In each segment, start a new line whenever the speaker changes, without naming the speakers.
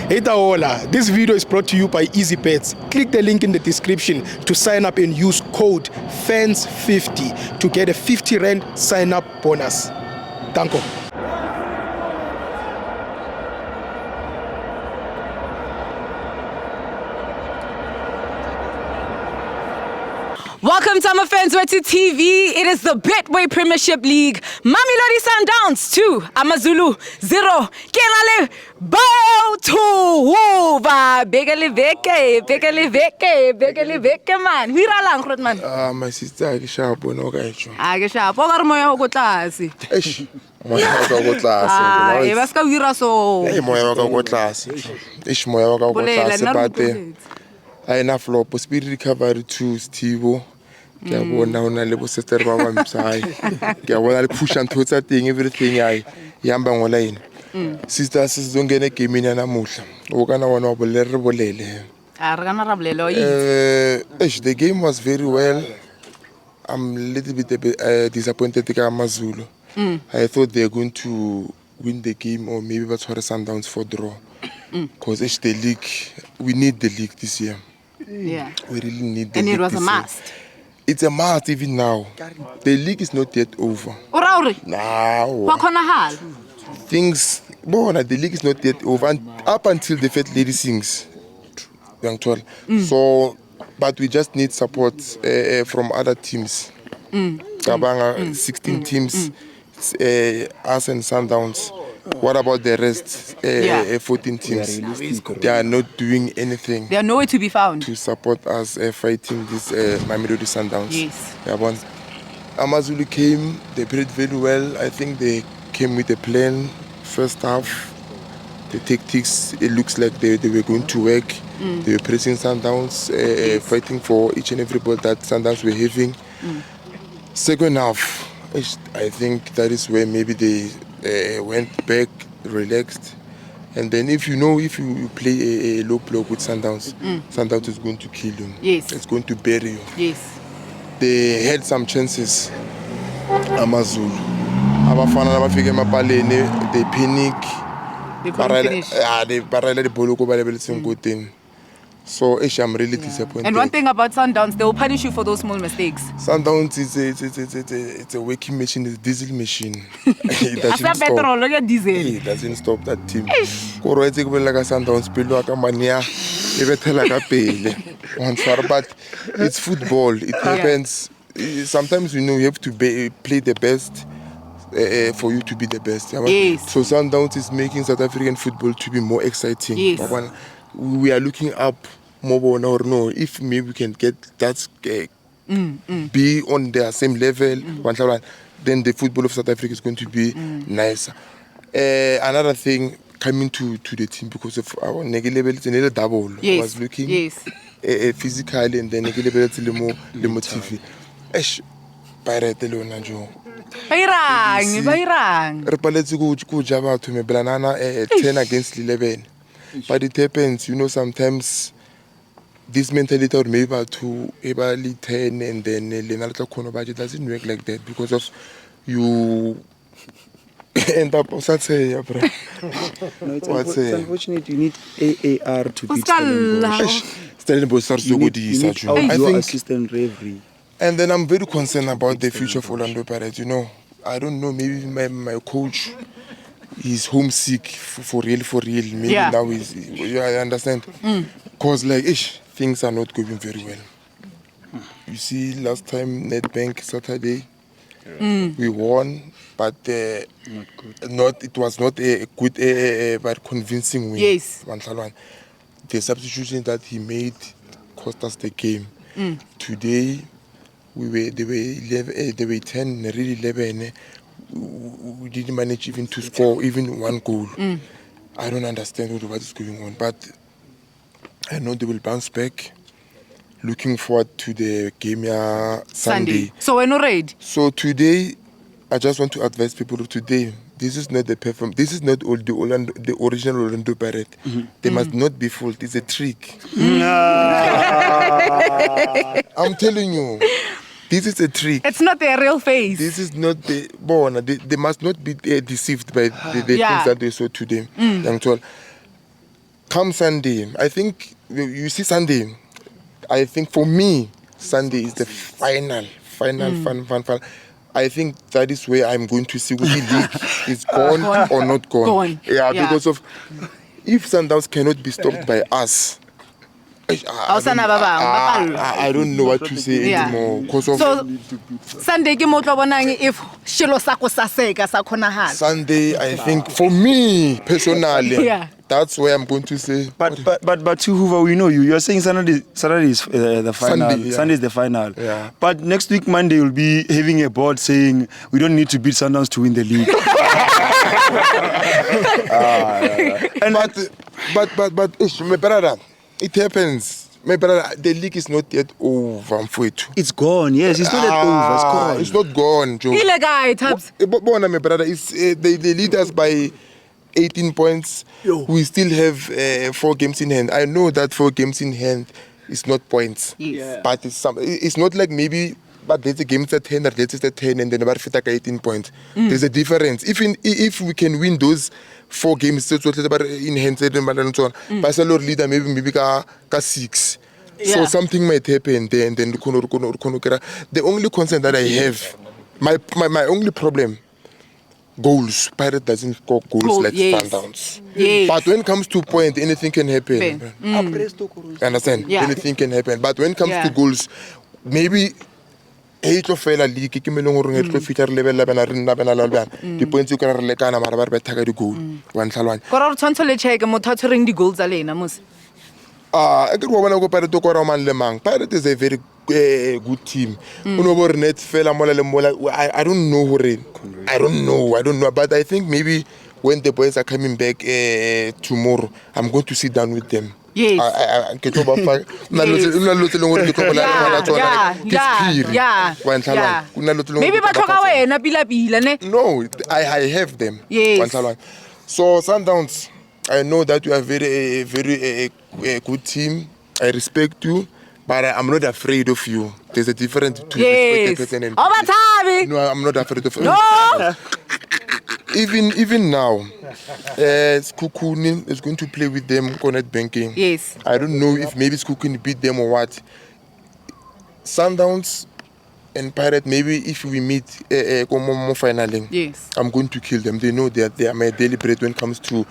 Hey Taola, this video is brought to you by EASYBET. Click the link in the description to sign up and use code FANS50 to get a 50 Rand sign up bonus. Danko.
Welcome to FANS Wethu TV. It is the Betway Premiership League. Mamelodi Sundowns 2, AmaZulu 0. Kenale bow to Wova. Begele veke man. Hira lang groot man.
My sister I sharp no guy.
Ake sharp. O ka re moya o go tlase.
Eish. Moya wa ka go tlase.
E ba ska hira so.
Moya wa ka go tlase. Eish moya wa ka go tlase but I enough flow speed recovery to Steve. Ke a bona ona le bo sister ba ba msai. Ke a bona le push and totsa thing everything ai yamba ngola ina. Sister sizongena game ina namuhla. O kana wona bolele re bolele.
Re kana ra bolelo
the game was very well. I'm a little bit disappointed with AmaZulu. I thought they're going to win the game or maybe that's for the Sundowns for draw. Because the league, we need the league this year.
Yeah.
We really need the
league. And it was a must.
It's a must even now. The league is not yet over. No. Things, the league is not yet over. And up until the Fat Lady sings. So, but we just need support from other teams. 16 teams, us and Sundowns. What about the rest? 14 teams. They are not doing anything.
They are nowhere to be found.
To support us fighting this Mamelodi Sundowns.
Yes.
AmaZulu came, they played very well. I think they came with a plan. First half, the tactics, it looks like they were going to work. They were pressing Sundowns, fighting for each and every ball that Sundowns were having. Second half, I think that is where maybe they went back, relaxed, and then if you play a low block with Sundowns, Sundowns is going to kill you.
Yes.
It's going to bury you.
Yes.
They had some chances. AmaZulu. Abafana nabafika emapaleni, they panic.
They couldn't finish.
They barrel the ball over the So I'm really disappointed.
And one thing about Sundowns, they will punish you for those small mistakes.
Sundowns it's a working machine, it's a diesel machine. It doesn't stop. It doesn't stop that team. But it's football. It happens. Sometimes you have to play the best for you to be the best.
Yes.
So Sundowns is making South African football to be more exciting.
Yes.
We are looking up more or no, if maybe we can get that be on their same level, then the football of South Africa is going to be nicer. Another thing coming to the team because of our negative level, it's another double.
Yes.
Was looking physically and then negative level it's more TV. Pirate alone jo.
Bairang.
Repaletse go ja batho me blanana 10 against 11. But it happens, sometimes this mentality or maybe to able 10 and then it doesn't work like that because of you end up
No, it's unfortunate you need AAR to beat Stellenbosch. You need assistant referee.
And then I'm very concerned about the future of Orlando Pirates. I don't know, maybe my coach is homesick for real. Maybe now I understand. Because things are not going very well. You see, last time Nedbank Saturday, we won, but it was not a good but convincing win.
Yes.
The substitution that he made cost us the game. Today they were 10, really 11. We didn't manage even to score even one goal. I don't understand what is going on, but I know they will bounce back. Looking forward to the game Sunday.
So we're not ready.
So today, I just want to advise people today. This is not the performance. This is not all the original Orlando Pirate. They must not be fooled. It's a trick. I'm telling you. This is a trick.
It's not their real face.
This is not the born. They must not be deceived by the things that they saw today. come Sunday, I think you see Sunday. I think for me, Sunday is the final. I think that is where I'm going to see whether the league is gone or not gone. Yeah, because of if Sundowns cannot be stopped by us. I don't know what to say anymore.
So Sunday ke mo tlo bonang if shilo sa go sa seka sa khonagala.
Sunday, I think for me personally, that's where I'm going to say.
But to Hoover, we know you. You're saying Saturday is the final. Sunday is the final.
Yeah.
But next week Monday you'll be having a board saying we don't need to beat Sundowns to win the league.
But my brother, it happens. My brother, the league is not yet over.
It's gone. Yes, it's not yet over. It's gone.
It's not gone, Joe.
Ile guy Tabs.
My brother, they lead us by 18 points. We still have 4 games in hand. I know that 4 games in hand is not points.
Yes.
But it's not like maybe, but there's a game at 10 or there's at 10 and then about 18 points. There's a difference. If we can win those 4 games, so in hand and so on, Barcelona leader maybe 6. So something might happen there and then the only concern that I have, my only problem, goals. Pirate doesn't score goals like Sundowns.
Yes.
But when it comes to point, anything can happen. Understand?
Yeah.
Anything can happen. But when it comes to goals, maybe 8 of fail league ke me leng gore re feature level la bana di points you can relekana mara ba re betha ka di goal wa ntlhalwana
Kora re tshwantsho le check motho a tshwereng di goals a lena mos.
I could want to go Pirate to Koraman Lemang. Pirate is a very good team. Net fell I don't know. I don't know. But I think maybe when the boys are coming back tomorrow, I'm going to sit down with them.
Yes. Maybe bathoka wena pila ne.
No, I have them.
Yes.
So Sundowns, I know that you are very good team. I respect you, but I'm not afraid of you. There's a difference between respect a person and no, I'm not afraid of you.
No.
Even now, Skukuni is going to play with them Connect Banking.
Yes.
I don't know if maybe Skukuni beat them or what. Sundowns and Pirate, maybe if we meet finaling,
yes,
I'm going to kill them. They know that they are my daily bread when it comes to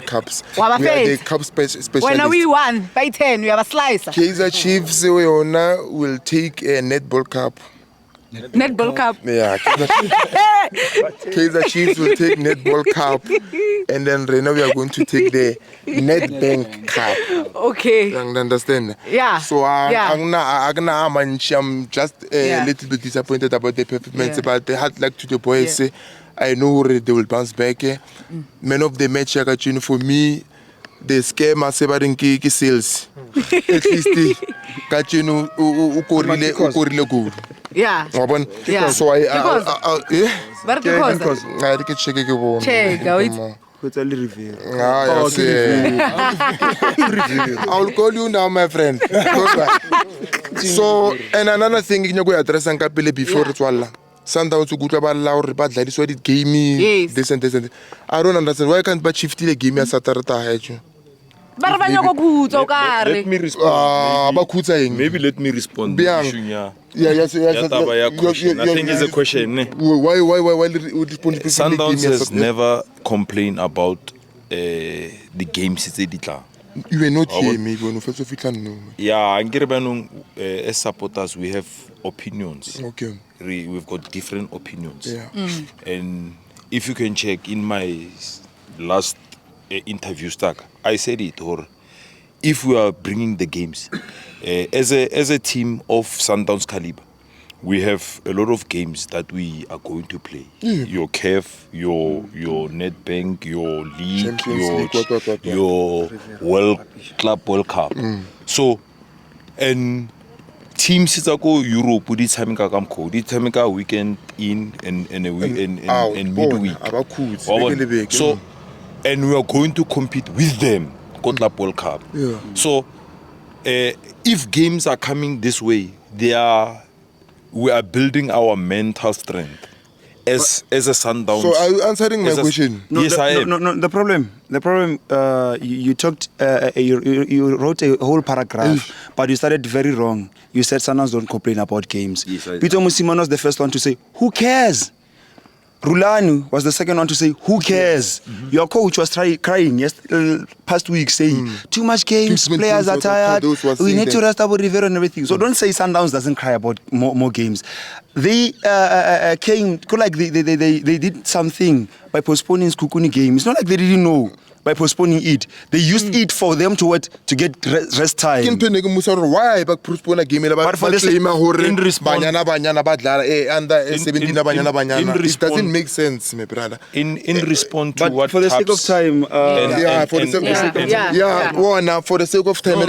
cups. We are the cup specialists.
When we won by 10, we have a slice.
Kaizer Chiefs will take a netball cup.
Netball cup.
Yeah. Kaizer Chiefs will take netball cup, and then right now we are going to take the NetBank cup.
Okay.
You understand?
Yeah.
So I'm just a little bit disappointed about the performance, but they had like to the boys. I know they will bounce back. Man of the match, for me, the scare my sebaring sales. At least, ukorile good.
Yeah.
Yeah. So I
because
I'll call you now, my friend. So, and another thing you go address and before it's all. Sundowns to go about loud, but that is what it gave me. This and this and this. I don't understand why can't but shift the game as Saturday.
Let me respond. Maybe let me respond.
Yes.
I think it's a question.
Why
Sundowns has never complained about the games.
You were not here, maybe when you first of all no.
Yeah, as supporters we have opinions.
Okay.
We've got different opinions.
Yeah.
And if you can check in my last interview stack, I said it, or if we are bringing the games as a team of Sundowns caliber, we have a lot of games that we are going to play. Your CAF, your NetBank, your league, your World Cup. So, and teams that go Europe, we did weekend in and midweek. So, and we are going to compete with them, World Cup.
Yeah.
So, if games are coming this way, we are building our mental strength. as a Sundowns.
So are you answering my question?
Yes, I am.
No, the problem, you talked, you wrote a whole paragraph, but you started very wrong. You said Sundowns don't complain about games.
Yes, I
Peter Musimano was the first one to say, who cares? Rulanu was the second one to say, who cares? Your coach was crying past week saying, too much games, players are tired, we need to rest about Rivero and everything. So don't say Sundowns doesn't cry about more games. They came, they did something by postponing Skukuni game. It's not like they didn't know by postponing it. They used it for them to get rest time.
Why postpone a game?
But for this,
under 17 it doesn't make sense, my brother.
In response to
but
what
for the sake of time,
for the sake of time,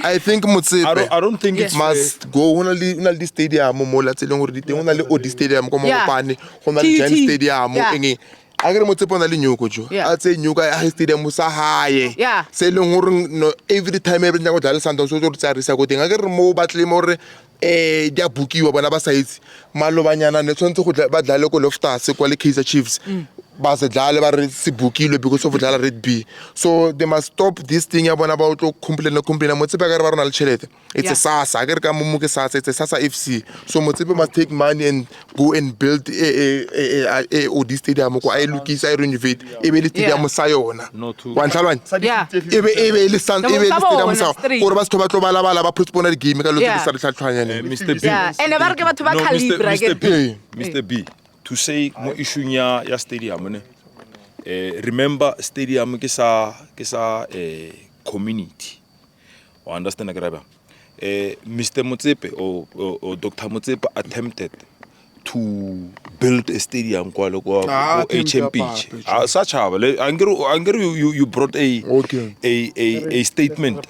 I think
I don't think it's
must go on the stadium, stadium, stadium. I get Motsepe on the Nyuko. I'd say Nyuka stadium was high.
Yeah.
Say long every time every now Sundowns so to I get more battle more dia bookie wa bana ba sides malobanyana ne tshwantse go ba local of stars kwa le Kaizer Chiefs ba se dlale ba re se bookilwe because of dlala Red B. So they must stop this thing ya bona ba tlo complain Motsepe ga re ba rona le chelete. It's a SASA ga re ka mo ke SASA, it's a SASA FC. So Motsepe must take money and go and build a OD stadium ko a lukisa a renovate e be le stadium sa yona wa ntlhalwane e be le stadium sa gore ba se ba tlo bala ba postpone game ka lo ke sa tlhatlhwanya.
Mr. B.
Yeah, and ba re ke batho ba calibre
Mr. B, to say mo issue ya stadium ne. Remember stadium ke sa community. O understand ga ba? Mr. Motsepe or Dr. Motsepe attempted to build a stadium kwa HMP. Such you brought a statement.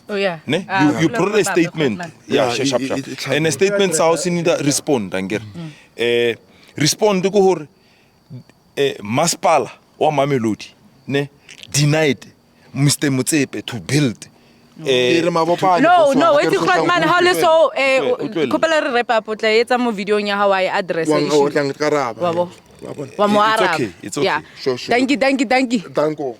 Oh yeah.
Ne? You brought a statement. Yeah, sharp. And a statement house need to respond respond ko hore Masipala or Mamelodi ne denied Mr. Motsepe to build
no, wait a man how le so kopela re rap up o tla etsa mo video nya ha wa address issue.
It's okay.
Yeah.
Sure.
Thank you.
Danko.